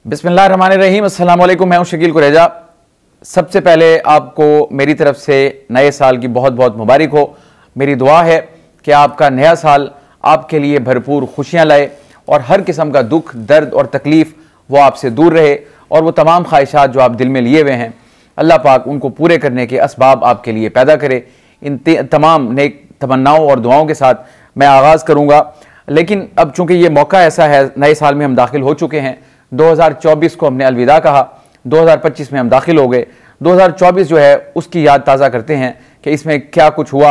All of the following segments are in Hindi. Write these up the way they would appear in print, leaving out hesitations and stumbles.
बिस्मिल्लाहिर्रहमानिर्रहीम। अस्सलाम वालेकुम। मैं हूं शकील कुरेजा। सबसे पहले आपको मेरी तरफ से नए साल की बहुत बहुत मुबारक हो। मेरी दुआ है कि आपका नया साल आपके लिए भरपूर खुशियां लाए और हर किस्म का दुख, दर्द और तकलीफ़ वो आपसे दूर रहे और वो तमाम ख्वाहिशात जो आप दिल में लिए हुए हैं अल्लाह पाक उनको पूरे करने के असबाब आपके लिए पैदा करे। इन तमाम नेक तमन्नाओं और दुआओं के साथ मैं आगाज़ करूँगा। लेकिन अब चूँकि ये मौका ऐसा है, नए साल में हम दाखिल हो चुके हैं। 2024 को हमने अलविदा कहा, 2025 में हम दाखिल हो गए। 2024 जो है उसकी याद ताज़ा करते हैं कि इसमें क्या कुछ हुआ।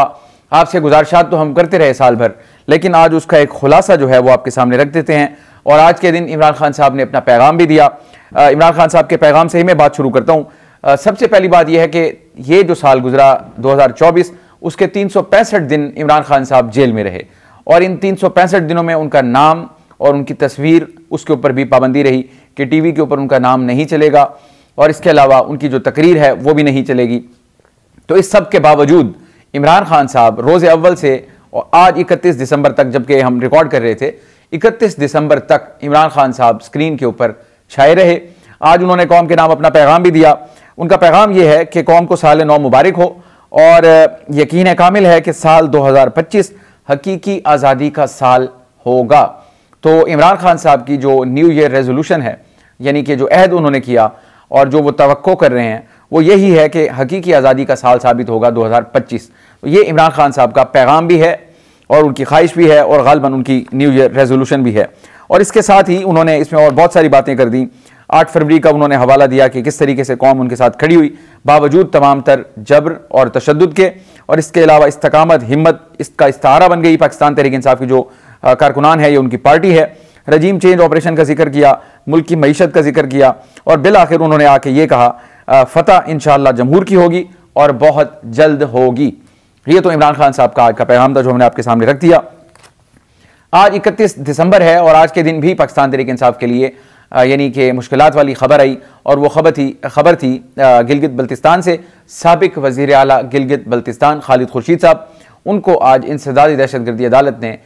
आपसे गुजारिशात तो हम करते रहे साल भर, लेकिन आज उसका एक खुलासा जो है वो आपके सामने रख देते हैं। और आज के दिन इमरान खान साहब ने अपना पैगाम भी दिया। इमरान खान साहब के पैगाम से ही मैं बात शुरू करता हूँ। सबसे पहली बात यह है कि ये जो साल गुजरा 2024, उसके 365 दिन इमरान खान साहब जेल में रहे और इन 365 दिनों में उनका नाम और उनकी तस्वीर, उसके ऊपर भी पाबंदी रही कि टीवी के ऊपर उनका नाम नहीं चलेगा और इसके अलावा उनकी जो तकरीर है वो भी नहीं चलेगी। तो इस सब के बावजूद इमरान खान साहब रोज़े अव्वल से और आज 31 दिसंबर तक, जबकि हम रिकॉर्ड कर रहे थे, 31 दिसंबर तक इमरान खान साहब स्क्रीन के ऊपर छाए रहे। आज उन्होंने कौम के नाम अपना पैगाम भी दिया। उनका पैगाम यह है कि कौम को साल नौ मुबारक हो और यकीन कामिल है कि साल 2025 हकीकी आज़ादी का साल होगा। तो इमरान खान साहब की जो न्यू ईयर रेजोल्यूशन है, यानी कि जो अहद उन्होंने किया और जो वो तवक्को कर रहे हैं, वो यही है कि हकीकी आज़ादी का साल साबित होगा 2025। तो ये इमरान खान साहब का पैगाम भी है और उनकी ख्वाहिश भी है और गालिबन उनकी न्यू ईयर रेजोल्यूशन भी है। और इसके साथ ही उन्होंने इसमें और बहुत सारी बातें कर दी। 8 फरवरी का उन्होंने हवाला दिया कि किस तरीके से कौम उनके साथ खड़ी हुई बावजूद तमाम तर जबर और तशद्दुद के। और इसके अलावा इस्तकामत, हिम्मत इसका इस्तारा बन गई। पाकिस्तान तहरीक इंसाफ की जो कारकुनान है, ये उनकी पार्टी है। रजीम चेंज ऑपरेशन का जिक्र किया, मुल्क की मईशत का जिक्र किया और बिल आखिर उन्होंने आके ये कहा फतह इंशाअल्लाह जमहूर की होगी और बहुत जल्द होगी। ये तो इमरान खान साहब का आज का पैगाम था जो हमने आपके सामने रख दिया। आज 31 दिसंबर है और आज के दिन भी पाकिस्तान तहरीक इंसाफ के लिए यानी कि मुश्किलात वाली खबर आई और वो खबर थी गिलगित बल्तिस्तान से। साबिक वज़ीर आला गिलगित बल्तिस्तान खालिद खुर्शीद साहब, उनको आज इंसदादी दहशतगर्दी अदालत ने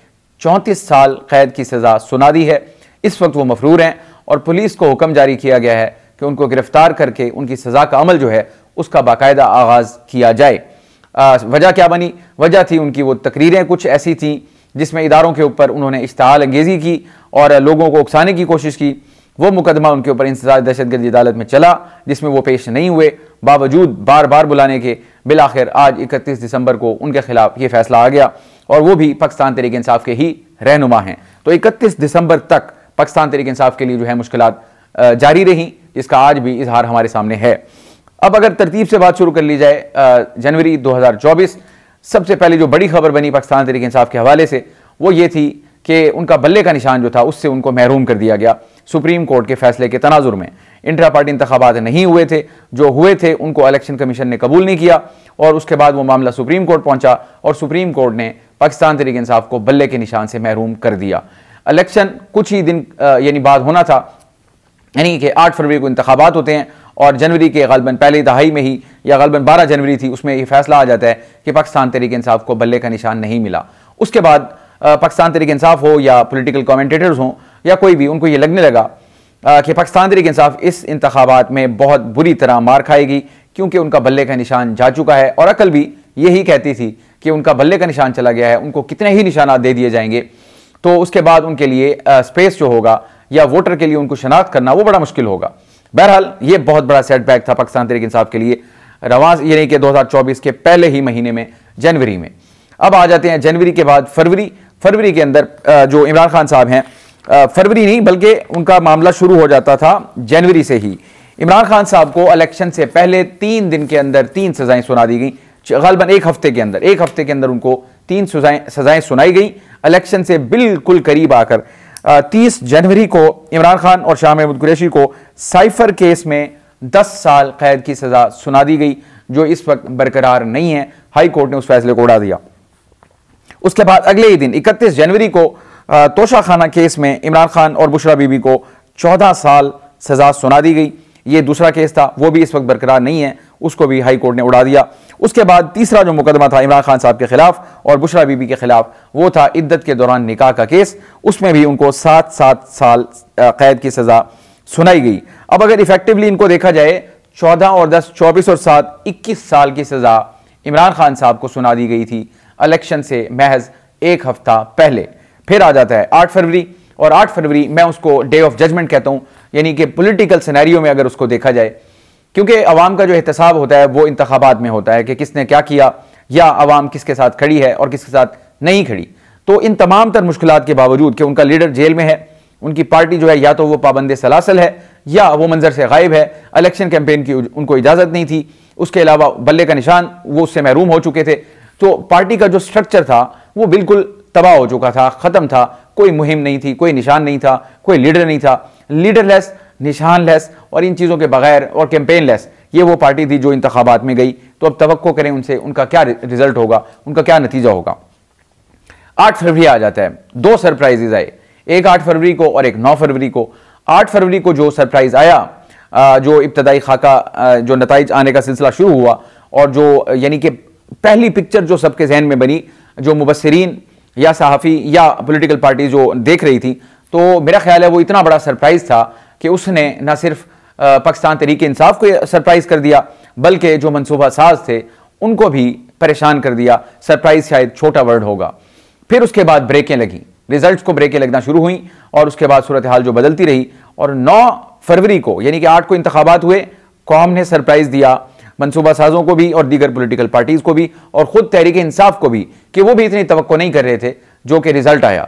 34 साल कैद की सज़ा सुना दी है। इस वक्त वो मफरूर हैं और पुलिस को हुक्म जारी किया गया है कि उनको गिरफ्तार करके उनकी सज़ा का अमल जो है उसका बाकायदा आगाज़ किया जाए। वजह क्या बनी? वजह थी उनकी वो तकरीरें कुछ ऐसी थीं जिसमें इदारों के ऊपर उन्होंने इश्तिहाल अंगेज़ी की और लोगों को उकसाने की कोशिश की। वो मुकदमा उनके ऊपर इंसदादी दहशतगर्दी अदालत में चला जिसमें वो पेश नहीं हुए, बावजूद बार बार बुलाने के। बिल आखिर आज 31 दिसंबर को उनके खिलाफ ये फैसला आ गया और वो भी पाकिस्तान तहरीक इंसाफ के ही रहनुमा हैं। तो 31 दिसंबर तक पाकिस्तान तहरीक इंसाफ के लिए जो है मुश्किलात जारी रही, जिसका आज भी इजहार हमारे सामने है। अब अगर तरतीब से बात शुरू कर ली जाए, जनवरी 2024 सबसे पहले जो बड़ी खबर बनी पाकिस्तान तहरीक इंसाफ के हवाले से वो ये थी कि उनका बल्ले का निशान जो था उससे उनको महरूम कर दिया गया सुप्रीम कोर्ट के फैसले के तनाजुर में। इंट्रा पार्टी इंतखाबात नहीं हुए थे, जो हुए थे उनको इलेक्शन कमीशन ने कबूल नहीं किया और उसके बाद वो मामला सुप्रीम कोर्ट पहुंचा और सुप्रीम कोर्ट ने पाकिस्तान तहरीक इंसाफ को बल्ले के निशान से महरूम कर दिया। इलेक्शन कुछ ही दिन यानी बाद होना था, यानी कि 8 फरवरी को इंतखाबात होते हैं और जनवरी के गालिबन पहली दहाई में ही या गालिबन 12 जनवरी थी, उसमें ये फैसला आ जाता है कि पाकिस्तान तहरीक इंसाफ को बल्ले का निशान नहीं मिला। उसके बाद पाकिस्तान तहरीक इंसाफ हो या पॉलिटिकल कमेंटेटर्स हों या कोई भी, उनको ये लगने लगा कि पाकिस्तान तहरीक इंसाफ इस इंतखाबात में बहुत बुरी तरह मार खाएगी क्योंकि उनका बल्ले का निशान जा चुका है। और अकल भी यही कहती थी कि उनका बल्ले का निशान चला गया है, उनको कितने ही निशानात दे दिए जाएंगे तो उसके बाद उनके लिए स्पेस जो होगा या वोटर के लिए उनको शनाख्त करना वो बड़ा मुश्किल होगा। बहरहाल ये बहुत बड़ा सेटबैक था पाकिस्तान तहरीक इंसाफ के लिए रवां, यानी कि 2024 के पहले ही महीने में, जनवरी में। अब आ जाते हैं जनवरी के बाद फरवरी के अंदर जो इमरान खान साहब हैं, फरवरी नहीं बल्कि उनका मामला शुरू हो जाता था जनवरी से ही। इमरान खान साहब को इलेक्शन से पहले 3 दिन के अंदर 3 सजाएं सुना दी गई। गालिबन एक हफ्ते के अंदर उनको 3 सजाएं सुनाई गई। इलेक्शन से बिल्कुल करीब आकर 30 जनवरी को इमरान खान और शाह महमूद कुरैशी को साइफर केस में 10 साल कैद की सजा सुना दी गई, जो इस वक्त बरकरार नहीं है। हाई कोर्ट ने उस फैसले को उड़ा दिया। उसके बाद अगले ही दिन 31 जनवरी को तोशा खाना केस में इमरान खान और बुशरा बीबी को 14 साल सजा सुना दी गई। ये दूसरा केस था, वो भी इस वक्त बरकरार नहीं है, उसको भी हाई कोर्ट ने उड़ा दिया। उसके बाद तीसरा जो मुकदमा था इमरान खान साहब के खिलाफ और बुशरा बीबी के खिलाफ, वो था इद्दत के दौरान निकाह का केस। उसमें भी उनको 7 साल कैद की सजा सुनाई गई। अब अगर इफेक्टिवली इनको देखा जाए, 14 और 10, 24 और 7, 21 साल की सजा इमरान खान साहब को सुना दी गई थी इलेक्शन से महज एक हफ्ता पहले। फिर आ जाता है 8 फरवरी, और 8 फरवरी मैं उसको डे ऑफ जजमेंट कहता हूं, यानी कि पॉलिटिकल सिनेरियो में अगर उसको देखा जाए, क्योंकि अवाम का जो एहतसाब होता है वो इंतखाबात में होता है कि किसने क्या किया, या अवाम किसके साथ खड़ी है और किसके साथ नहीं खड़ी। तो इन तमाम तर मुश्किलात के बावजूद कि उनका लीडर जेल में है, उनकी पार्टी जो है या तो वो पाबंद सलासल है या वो मंजर से गायब है, इलेक्शन कैंपेन की उनको इजाज़त नहीं थी, उसके अलावा बल्ले का निशान वो उससे महरूम हो चुके थे। तो पार्टी का जो स्ट्रक्चर था वो बिल्कुल तबाह हो चुका था, ख़त्म था, कोई मुहिम नहीं थी, कोई निशान नहीं था, कोई लीडर नहीं था। लीडरलेस, निशानलेस और इन चीज़ों के बगैर और कैंपेन लेस ये वो पार्टी थी जो इंतखाबात में गई। तो अब तवक्को करें उनसे, उनका क्या रिजल्ट होगा, उनका क्या नतीजा होगा। 8 फरवरी आ जाता है, 2 सरप्राइजेज आए, एक 8 फरवरी को और एक 9 फरवरी को। 8 फरवरी को जो सरप्राइज आया, जो इब्तदाई खाका जो नताइज आने का सिलसिला शुरू हुआ, और जो यानी कि पहली पिक्चर जो सबके जहन में बनी, जो मुबस्सिरीन या सहाफ़ी या पॉलिटिकल पार्टी जो देख रही थी, तो मेरा ख्याल है वो इतना बड़ा सरप्राइज था कि उसने न सिर्फ पाकिस्तान तहरीक इंसाफ को सरप्राइज कर दिया, बल्कि जो मनसूबा साज थे उनको भी परेशान कर दिया। सरप्राइज शायद छोटा वर्ड होगा। फिर उसके बाद ब्रेकें लगी, रिजल्ट्स को ब्रेकें लगना शुरू हुई, और उसके बाद सूरत हाल जो बदलती रही। और 9 फरवरी को यानी कि 8 को इंतखाबात हुए, कौम ने सरप्राइज दिया मनसूबा साजों को भी और दीगर पॉलिटिकल पार्टीज को भी, और खुद तहरीक इंसाफ को भी, कि वो भी इतनी तवक्को नहीं कर रहे थे जो कि रिजल्ट आया।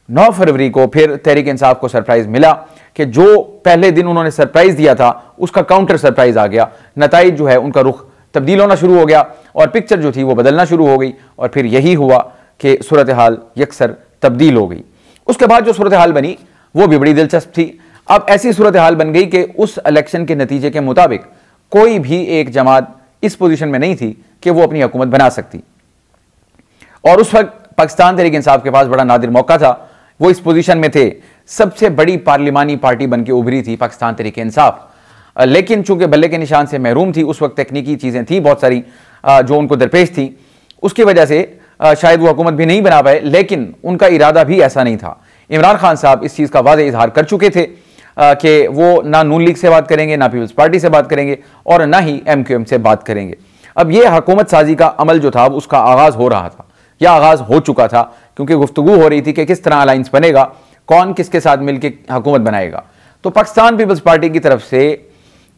9 फरवरी को फिर तहरीक इंसाफ को सरप्राइज मिला कि जो पहले दिन उन्होंने सरप्राइज दिया था उसका काउंटर सरप्राइज आ गया, नताइज जो है उनका रुख तब्दील होना शुरू हो गया और पिक्चर जो थी वो बदलना शुरू हो गई। और फिर यही हुआ कि सूरत हाल यकसर तब्दील हो गई। उसके बाद जो सूरत हाल बनी वो भी बड़ी दिलचस्प थी। अब ऐसी सूरत हाल बन गई कि उस इलेक्शन के नतीजे के मुताबिक कोई भी एक जमात इस पोजीशन में नहीं थी कि वो अपनी हुकूमत बना सकती, और उस वक्त पाकिस्तान तहरीक इंसाफ के पास बड़ा नादिर मौका था, वो इस पोजीशन में थे। सबसे बड़ी पार्लिमानी पार्टी बन के उभरी थी पाकिस्तान तहरीक इंसाफ, लेकिन चूंकि बल्ले के निशान से महरूम थी, उस वक्त तकनीकी चीज़ें थी बहुत सारी जो उनको दरपेश थी, उसकी वजह से शायद वो हुकूमत भी नहीं बना पाए। लेकिन उनका इरादा भी ऐसा नहीं था। इमरान खान साहब इस चीज़ का वाज़ेह इजहार कर चुके थे कि वो ना नून लीग से बात करेंगे, ना पीपल्स पार्टी से बात करेंगे, और ना ही MQM से बात करेंगे। अब ये हुकूमत साजी का अमल जो था उसका आगाज़ हो रहा था, या आगाज़ हो चुका था, क्योंकि गुफ्तगू हो रही थी कि किस तरह अलायंस बनेगा, कौन किसके साथ मिलकर हुकूमत बनाएगा। तो पाकिस्तान पीपल्स पार्टी की तरफ से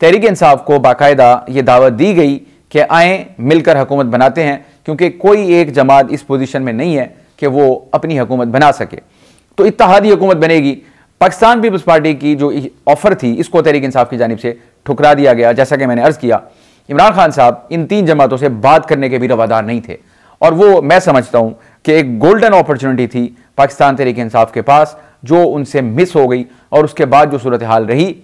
तहरीक इंसाफ को बाकायदा ये दावत दी गई कि आएँ मिलकर हुकूमत बनाते हैं, क्योंकि कोई एक जमात इस पोजीशन में नहीं है कि वो अपनी हुकूमत बना सके। तो इत्तेहादी हुकूमत बनेगी। पाकिस्तान पीपल्स पार्टी की जो ऑफर थी इसको तहरीक इंसाफ की जानिब से ठुकरा दिया गया। जैसा कि मैंने अर्ज किया, इमरान खान साहब इन 3 जमातों से बात करने के भी रवादार नहीं थे, और वो मैं समझता हूं कि एक गोल्डन अपॉर्चुनिटी थी पाकिस्तान तहरीक इंसाफ के पास, जो उनसे मिस हो गई। और उसके बाद जो सूरत हाल रही,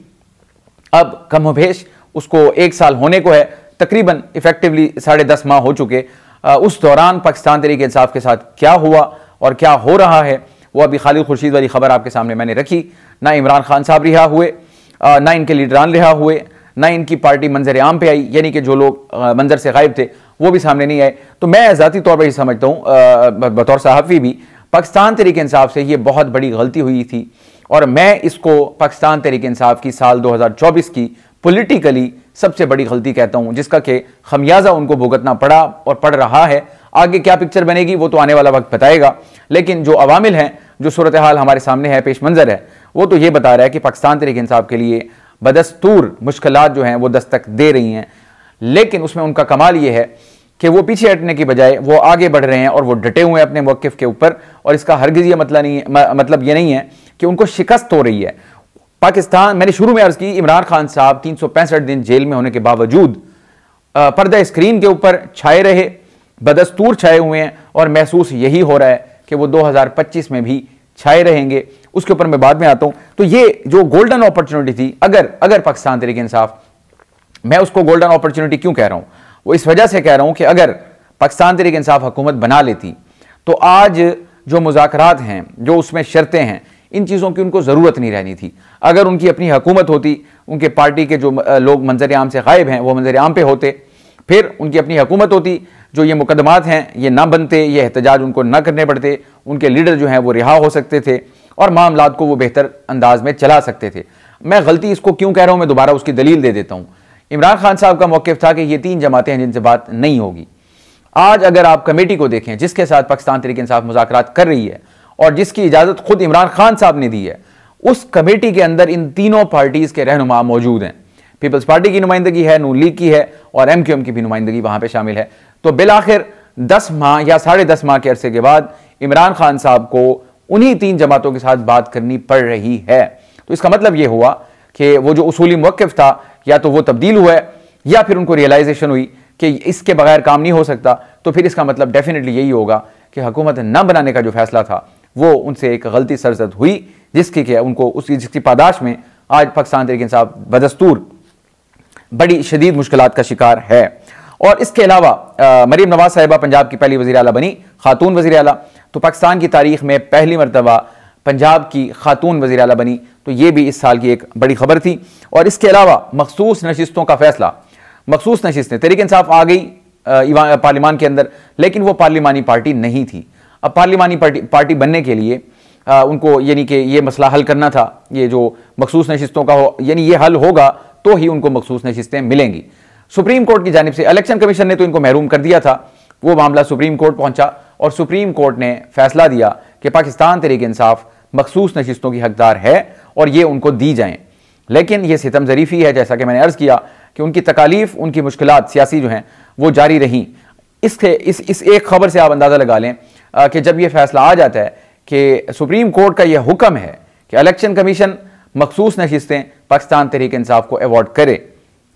अब कमोबेश उसको 1 साल होने को है, तकरीबन इफेक्टिवली 10.5 माह हो चुके। उस दौरान पाकिस्तान तहरीक इंसाफ के साथ क्या हुआ और क्या हो रहा है, वो अभी खालिद खुर्शीद वाली खबर आपके सामने मैंने रखी। ना इमरान खान साहब रिहा हुए, ना इनके लीडरान रिहा हुए, ना इनकी पार्टी मंजर आम पे आई, यानी कि जो लोग मंजर से गायब थे वो भी सामने नहीं आए। तो मैं ज़ाती तौर पर ही समझता हूँ, बतौर सहाफ़ी भी, पाकिस्तान तहरीक इंसाफ से ये बहुत बड़ी गलती हुई थी, और मैं इसको पाकिस्तान तहरीक इंसाफ की साल 2024 की पॉलिटिकली सबसे बड़ी गलती कहता हूं, जिसका कि खमियाजा उनको भुगतना पड़ा और पड़ रहा है। आगे क्या पिक्चर बनेगी वो तो आने वाला वक्त बताएगा, लेकिन जो अवामिल हैं, जो सूरत हाल हमारे सामने है, पेश मंजर है, वो तो ये बता रहा है कि पाकिस्तान तहरीक इंसाफ के लिए बदस्तूर मुश्किलात जो हैं वो दस्तक दे रही हैं। लेकिन उसमें उनका कमाल ये है कि वो पीछे हटने की बजाय वो आगे बढ़ रहे हैं और वो डटे हुए हैं अपने मौक़िफ़ के ऊपर। और इसका हरगिज़ ये मतलब ये नहीं है कि उनको शिकस्त हो रही है। पाकिस्तान, मैंने शुरू में अर्ज की, इमरान खान साहब 365 दिन जेल में होने के बावजूद पर्दा स्क्रीन के ऊपर छाए रहे, बदस्तूर छाए हुए हैं, और महसूस यही हो रहा है कि वो 2025 में भी छाए रहेंगे। उसके ऊपर मैं बाद में आता हूं। तो ये जो गोल्डन अपॉर्चुनिटी थी, अगर पाकिस्तान तहरीक इंसाफ, मैं उसको गोल्डन अपॉर्चुनिटी क्यों कह रहा हूं, वो इस वजह से कह रहा हूं कि अगर पाकिस्तान तहरीक इंसाफ हुकूमत बना लेती तो आज जो मुज़ाकरात हैं, जो उसमें शर्तें हैं, इन चीज़ों की उनको ज़रूरत नहीं रहनी थी। अगर उनकी अपनी हुकूमत होती, उनके पार्टी के जो लोग मंजर आम से गायब हैं वो मंजर आम पे होते, फिर उनकी अपनी हुकूमत होती, जो ये मुकदमात हैं ये ना बनते, ये एहतजाज उनको ना करने पड़ते, उनके लीडर जो हैं वो रिहा हो सकते थे और मामलात को वो बेहतर अंदाज में चला सकते थे। मैं गलती इसको क्यों कह रहा हूं, मैं दोबारा उसकी दलील दे देता हूं। इमरान खान साहब का मौक़िफ़ था कि ये 3 जमातें हैं जिनसे बात नहीं होगी। आज अगर आप कमेटी को देखें जिसके साथ पाकिस्तान तहरीक इंसाफ मुज़ाकरात कर रही है और जिसकी इजाज़त खुद इमरान खान साहब ने दी है, उस कमेटी के अंदर इन तीनों पार्टीज़ के रहनुमा मौजूद हैं। पीपल्स पार्टी की नुमाइंदगी है, नून लीग की है और MQM की भी नुमाइंदगी वहां पर शामिल है। तो बिलाखिर 10 माह या 10.5 माह के अरसे के बाद इमरान खान साहब को उन्हीं 3 जमातों के साथ बात करनी पड़ रही है। तो इसका मतलब यह हुआ कि वो जो उसूली मौक़िफ़ था या तो वो तब्दील हुआ है या फिर उनको रियलाइजेशन हुई कि इसके बगैर काम नहीं हो सकता। तो फिर इसका मतलब डेफिनेटली यही होगा कि हुकूमत न बनाने का जो फैसला था वो उनसे एक गलती सरजद हुई, जिसकी कि उनको जिसकी पादाश में आज पाकिस्तान तहरीक इंसाफ बदस्तूर बड़ी शदीद मुश्किलात का शिकार है। और इसके अलावा मरीम नवाज साहिबा पंजाब की पहली वज़ीर आला बनी, खातून वज़ीर आला। तो पाकिस्तान की तारीख में पहली मरतबा पंजाब की खातून वज़ीर आला बनी, तो ये भी इस साल की एक बड़ी खबर थी। और इसके अलावा मखसूस नशिस्तों का फैसला, मखसूस नशिस्तें तहरीक इंसाफ आ गई पार्लिमान के अंदर, लेकिन वो पार्लिमानी पार्टी नहीं थी। अब पार्लिमानी पार्टी बनने के लिए उनको यानी कि ये मसला हल करना था, ये जो मखसूस नशिस्तों का हो, यानी ये हल होगा तो ही उनको मखसूस नशिस्तें मिलेंगी। सुप्रीम कोर्ट की जानिब से इलेक्शन कमीशन ने तो इनको महरूम कर दिया था, वो मामला सुप्रीम कोर्ट पहुंचा और सुप्रीम कोर्ट ने फैसला दिया कि पाकिस्तान तहरीक इंसाफ मखसूस नशिस्तों की हकदार है और ये उनको दी जाएं। लेकिन ये सितम ज़रीफ़ी है, जैसा कि मैंने अर्ज़ किया कि उनकी तकालीफ, उनकी मुश्किलात सियासी जो हैं वो जारी रहीं। इस एक खबर से आप अंदाज़ा लगा लें कि जब ये फैसला आ जाता है कि सुप्रीम कोर्ट का यह हुक्म है कि इलेक्शन कमीशन मखसूस नशिस्तें पाकिस्तान तहरीक इंसाफ को अवॉर्ड करे,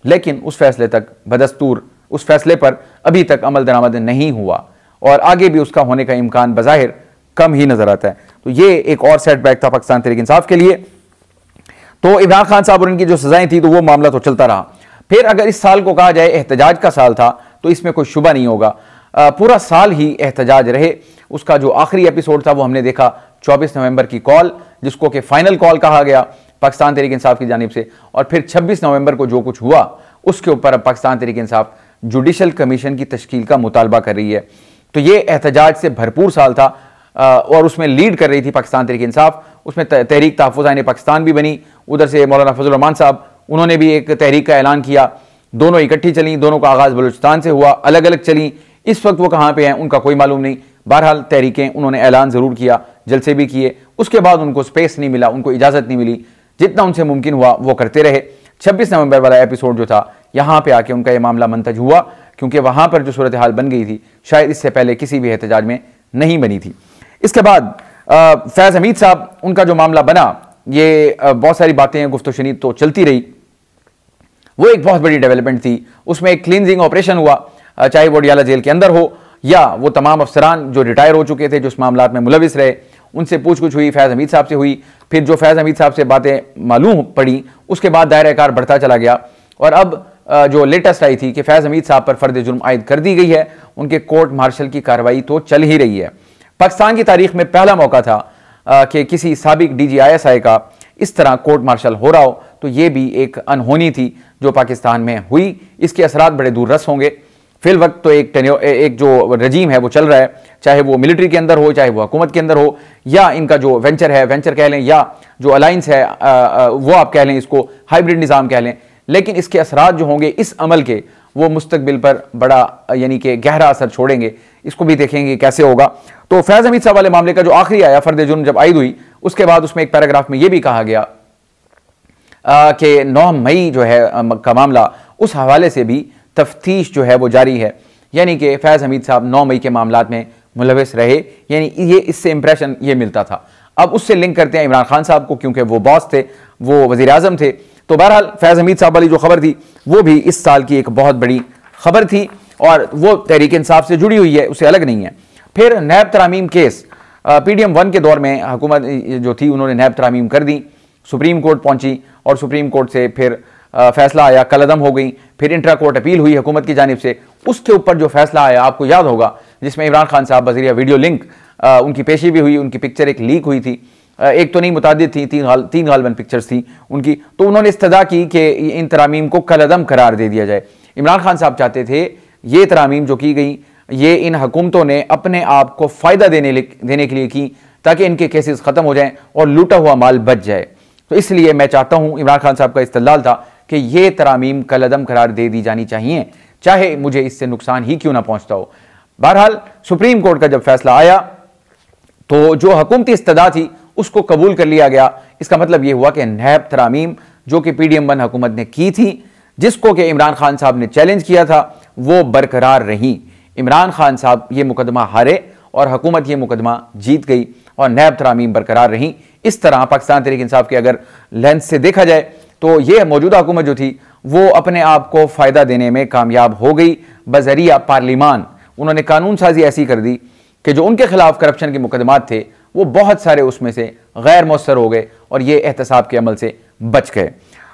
लेकिन उस फैसले तक बदस्तूर उस फैसले पर अभी तक अमल दरामद नहीं हुआ और आगे भी उसका होने का इम्कान बज़ाहिर कम ही नजर आता है। तो ये एक और सेटबैक था पाकिस्तान तहरीक इंसाफ के लिए। तो इमरान खान साहब और उनकी जो सजाएं थी तो वो मामला तो चलता रहा। फिर अगर इस साल को कहा जाए एहतजाज का साल था तो इसमें कोई शुबा नहीं होगा, पूरा साल ही एहतजाज रहे। उसका जो आखिरी एपिसोड था वो हमने देखा 24 नवंबर की कॉल, जिसको कि फाइनल कॉल कहा गया पाकिस्तान तहरीक इंसाफ की जानिब से। और फिर 26 नवंबर को जो कुछ हुआ उसके ऊपर अब पाकिस्तान तहरीक इंसाफ जुडिशल कमीशन की तश्कील का मुतालबा कर रही है। तो ये एहतजाज से भरपूर साल था और उसमें लीड कर रही थी पाकिस्तान तहरीक इंसाफ। उसमें तहरीक तहफ़्फ़ुज़ आईन पाकिस्तान भी बनी, उधर से मौलाना फजल रहमान साहब उन्होंने भी एक तहरीक का ऐलान किया। दोनों इकट्ठी चली, दोनों का आगाज़ बलूचिस्तान से हुआ, अलग अलग चली। इस वक्त वो कहाँ पे हैं उनका कोई मालूम नहीं। बहरहाल तहरीकें उन्होंने ऐलान ज़रूर किया, जलसे भी किए, उसके बाद उनको स्पेस नहीं मिला, उनको इजाज़त नहीं मिली। जितना उनसे मुमकिन हुआ वो करते रहे। 26 नवंबर वाला एपिसोड जो था यहाँ पे आके उनका ये मामला मंतज हुआ, क्योंकि वहाँ पर जो सूरत हाल बन गई थी शायद इससे पहले किसी भी एहतजाज में नहीं बनी थी। इसके बाद फैज़ हमीद साहब, उनका जो मामला बना, ये बहुत सारी बातें गुफ्तगू-शनीद तो चलती रही। वो एक बहुत बड़ी डेवलपमेंट थी। उसमें एक क्लींजिंग ऑपरेशन हुआ, चाहे वो डियाला जेल के अंदर हो या वो तमाम अफसरान जो रिटायर हो चुके थे, जो इस मामलात में मुलविस रहे, उनसे पूछ कुछ हुई, फैज़ हमीद साहब से हुई। फिर जो फैज़ हमीद साहब से बातें मालूम पड़ी उसके बाद दायरा कार बढ़ता चला गया और अब जो लेटेस्ट आई थी कि फैज़ हमीद साहब पर फर्द जुर्म आयद कर दी गई है, उनके कोर्ट मार्शल की कार्रवाई तो चल ही रही है। पाकिस्तान की तारीख में पहला मौका था कि किसी साबिक DGISI का इस तरह कोर्ट मार्शल हो रहा हो, तो ये भी एक अनहोनी थी जो पाकिस्तान में हुई। इसके असरात बड़े दूररस होंगे। फिल वक्त तो एक जो रजीम है वो चल रहा है, चाहे वो मिलिट्री के अंदर हो, चाहे वो हुकूमत के अंदर हो, या इनका जो वेंचर कह लें, या जो अलाइंस है वो आप कह लें, इसको हाइब्रिड निज़ाम कह लें। लेकिन इसके असरात जो होंगे इस अमल के, वो मुस्तकबिल पर बड़ा यानी कि गहरा असर छोड़ेंगे। इसको भी देखेंगे कैसे होगा। तो फैज़ हमीद साहब वाले मामले का जो आखिरी आया, फर्द जुर्म जब आयद हुई, उसके बाद उसमें एक पैराग्राफ में यह भी कहा गया कि 9 मई जो है का मामला, उस हवाले से भी तफ्तीश जो है वो जारी है। यानी कि फैज़ हमीद साहब 9 मई के मामलात में मुलविस रहे, यानी ये इससे इंप्रेशन ये मिलता था। अब उससे लिंक करते हैं इमरान खान साहब को, क्योंकि वो बॉस थे, वो वज़ीर आज़म थे। तो बहरहाल फैज़ हमीद साहब वाली जो खबर थी वो भी इस साल की एक बहुत बड़ी खबर थी और वो तहरीक इंसाफ से जुड़ी हुई है, उससे अलग नहीं है। फिर नैब तरामीम केस, PDM 1 के दौर में हुकूमत जो थी उन्होंने नैब तरामीम कर दी, सुप्रीम कोर्ट पहुंची और सुप्रीम कोर्ट से फिर फैसला आया, कलअदम हो गई। फिर इंट्रा कोर्ट अपील हुई हुकूमत की जानिब से। उसके ऊपर जो फैसला आया आपको याद होगा, जिसमें इमरान खान साहब बज़रिया वीडियो लिंक उनकी पेशी भी हुई, उनकी पिक्चर एक लीक हुई थी, एक तो नहीं मुतादिद थी, तीन गालबन पिक्चर्स थी उनकी। तो उन्होंने इस्तदा की कि इन तरामीम को कलअदम करार दे दिया जाए। इमरान खान साहब चाहते थे ये तरामीम जो की गई ये इन हुकूमतों ने अपने आप को फ़ायदा देने के लिए की, ताकि इनके केसेस ख़त्म हो जाएं और लूटा हुआ माल बच जाए। तो इसलिए मैं चाहता हूं, इमरान खान साहब का इस्तदलाल था कि ये तरामीम कलअदम करार दे दी जानी चाहिए, चाहे मुझे इससे नुकसान ही क्यों ना पहुंचता हो। बहरहाल सुप्रीम कोर्ट का जब फैसला आया तो जो हुकूमती इस्तदा थी उसको कबूल कर लिया गया। इसका मतलब यह हुआ कि नैब तरामीम जो कि PDM-1 हुकूमत ने की थी, जिसको कि इमरान खान साहब ने चैलेंज किया था, वो बरकरार रही। इमरान खान साहब ये मुकदमा हारे और हुकूमत ये मुकदमा जीत गई और नैब तरामीम बरकरार रहीं। इस तरह पाकिस्तान तहरीक इंसाफ के अगर लेंस से देखा जाए तो ये मौजूदा हुकूमत जो थी वो अपने आप को फ़ायदा देने में कामयाब हो गई बज़रिया पार्लिमान। उन्होंने कानून साजी ऐसी कर दी कि जो उनके खिलाफ करप्शन के मुकदमात थे वो बहुत सारे उसमें से गैर मौसर हो गए और ये एहतसाब के अमल से बच गए।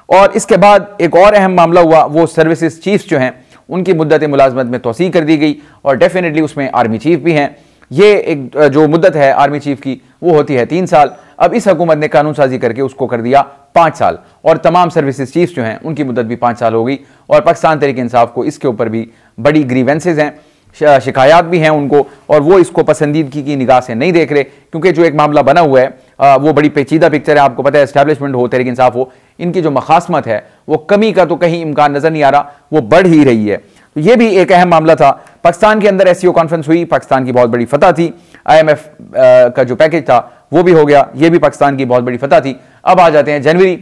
और इसके बाद एक और अहम मामला हुआ, वो सर्विसेज चीफ्स जो हैं उनकी मुद्दत मुलाजमत में तोसी कर दी गई और डेफिनेटली उसमें आर्मी चीफ भी हैं। ये एक जो मुद्दत है आर्मी चीफ की वो होती है 3 साल। अब इस हुकूमत ने कानून साजी करके उसको कर दिया 5 साल और तमाम सर्विसेज चीफ्स जो हैं उनकी मुद्दत भी 5 साल हो गई। और पाकिस्तान तहरीक इंसाफ को इसके ऊपर भी बड़ी ग्रीवेंसेज हैं, शिकायत भी हैं उनको, और वो इसको पसंदीदगी की निगाह से नहीं देख रहे, क्योंकि जो एक मामला बना हुआ है वो बड़ी पेचीदा पिक्चर है। आपको पता है एस्टैब्लिशमेंट हो तहरीक इंसाफ हो, इनकी जो मखासमत है वो कमी का तो कहीं इम्कान नजर नहीं आ रहा, वो बढ़ ही रही है। तो ये भी एक अहम मामला था। पाकिस्तान के अंदर SCO कॉन्फ्रेंस हुई, पाकिस्तान की बहुत बड़ी फतह थी। IMF का जो पैकेज था वो भी हो गया, ये भी पाकिस्तान की बहुत बड़ी फतह थी। अब आ जाते हैं जनवरी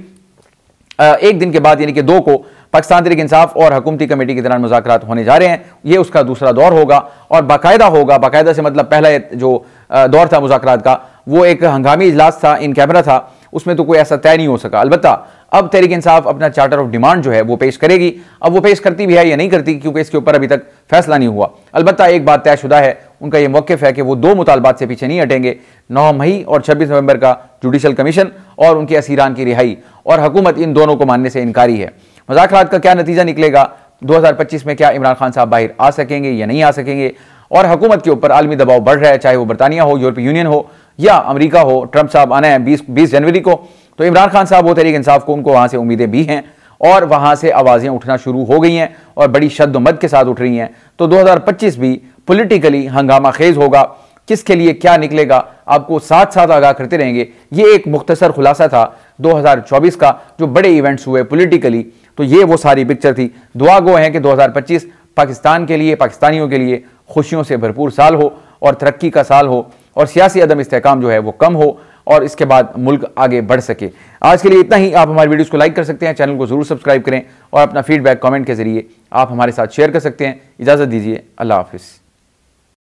1 दिन के बाद यानी कि 2 को पाकिस्तान तहरीक इंसाफ और हुकूमती कमेटी के दौरान मुज़ाकरात होने जा रहे हैं। ये उसका दूसरा दौर होगा और बाकायदा होगा। बाकायदा से मतलब पहला जो दौर था मुज़ाकरात का वो एक हंगामी इजलास था, इन कैमरा था, उसमें तो कोई ऐसा तय नहीं हो सका। अलबत्ता अब तहरीक इंसाफ अपना चार्टर ऑफ डिमांड जो है वो पेश करेगी। अब वो पेश करती भी है या नहीं करती क्योंकि इसके ऊपर अभी तक फैसला नहीं हुआ। अलबत्ता एक बात तयशुदा है, उनका ये मौक़िफ़ है कि वो 2 मुतालबात से पीछे नहीं हटेंगे, 9 मई और 26 नवंबर का जुडिशल कमीशन और उनके असीरान की रिहाई, और हुकूमत इन दोनों को मानने से इनकारी है। मुज़ाकरात का क्या नतीजा निकलेगा, 2025 में क्या इमरान खान साहब बाहर आ सकेंगे या नहीं आ सकेंगे, और हुकूमत के ऊपर आलमी दबाव बढ़ रहा है, चाहे वो बरतानिया हो, यूरोपीय यूनियन हो या अमेरिका हो। ट्रंप साहब आना है 20 जनवरी को, तो इमरान खान साहब वो तहरीक इंसाफ को उनको वहाँ से उम्मीदें भी हैं और वहाँ से आवाज़ें उठना शुरू हो गई हैं और बड़ी शद्द-ओ-मद के साथ उठ रही हैं। तो 2025 भी पॉलिटिकली हंगामा खेज होगा। किसके लिए क्या निकलेगा आपको साथ साथ आगाह करते रहेंगे। ये एक मुख्तसर खुलासा था 2024 का, जो बड़े इवेंट्स हुए पॉलिटिकली, तो ये वो सारी पिक्चर थी। दुआ गो है कि 2025 पाकिस्तान के लिए, पाकिस्तानियों के लिए खुशियों से भरपूर साल हो और तरक्की का साल हो और सियासी अदम इस्तेहकाम जो है वो कम हो और इसके बाद मुल्क आगे बढ़ सके। आज के लिए इतना ही। आप हमारी वीडियोस को लाइक कर सकते हैं, चैनल को जरूर सब्सक्राइब करें और अपना फीडबैक कमेंट के जरिए आप हमारे साथ शेयर कर सकते हैं। इजाज़त दीजिए, अल्लाह हाफिज़।